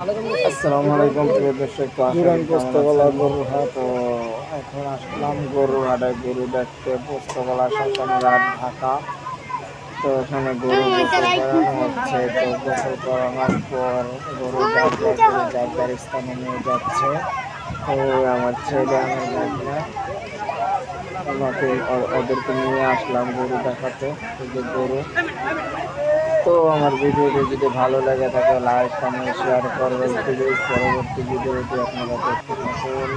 আসসালামু আলাইকুম প্রিয় দর্শক, তো আসলে পোস্তগোলা গরুর হাট। তো এখন আসলাম গরুর হাটে গরু দেখতে। পোস্তগোলা শ্মশানঘাট, ঢাকা। তো এখানে গরু গোসল করানো হচ্ছে। তো গোসল করানোর পর গরু যার যার স্থানে নিয়ে যাচ্ছে। তো আমার ছেলে, আমার ভাগনা, ওনাকে ওদেরকে নিয়ে আসলাম গরু দেখাতে। এই যে গরু। তো আমার ভিডিওটি যদি ভালো লাগে থাকে লাইক কমেন্ট শেয়ার করবেন প্লিজ। পরবর্তী ভিডিওটি আপনারা দেখতে থাকুন।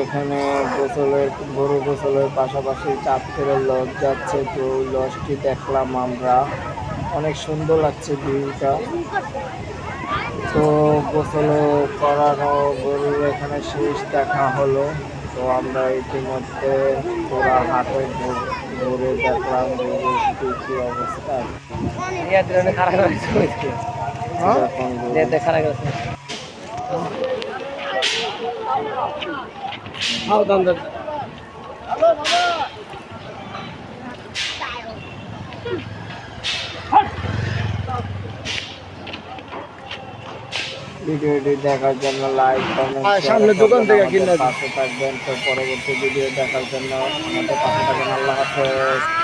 এখানে গরু গোসলের পাশাপাশি চাঁদপুরের লজ যাচ্ছে। তো ওই লজটি দেখলাম আমরা, অনেক সুন্দর লাগছে ভিউটা। তো গোসল করানো গরুর এখানে শেষ দেখা হলো। তো আমরা ইতিমধ্যে পুরা হাটে ঘুরে দেখলাম গরুর কি অবস্থা। ভিডিওটি দেখার জন্য লাইক কমেন্ট সামনে দোকান থেকে কিনে পাশে থাকবেন। তো পরবর্তী ভিডিও দেখার জন্য আমাদের পাশে থাকবেন। আল্লাহ হাফেজ।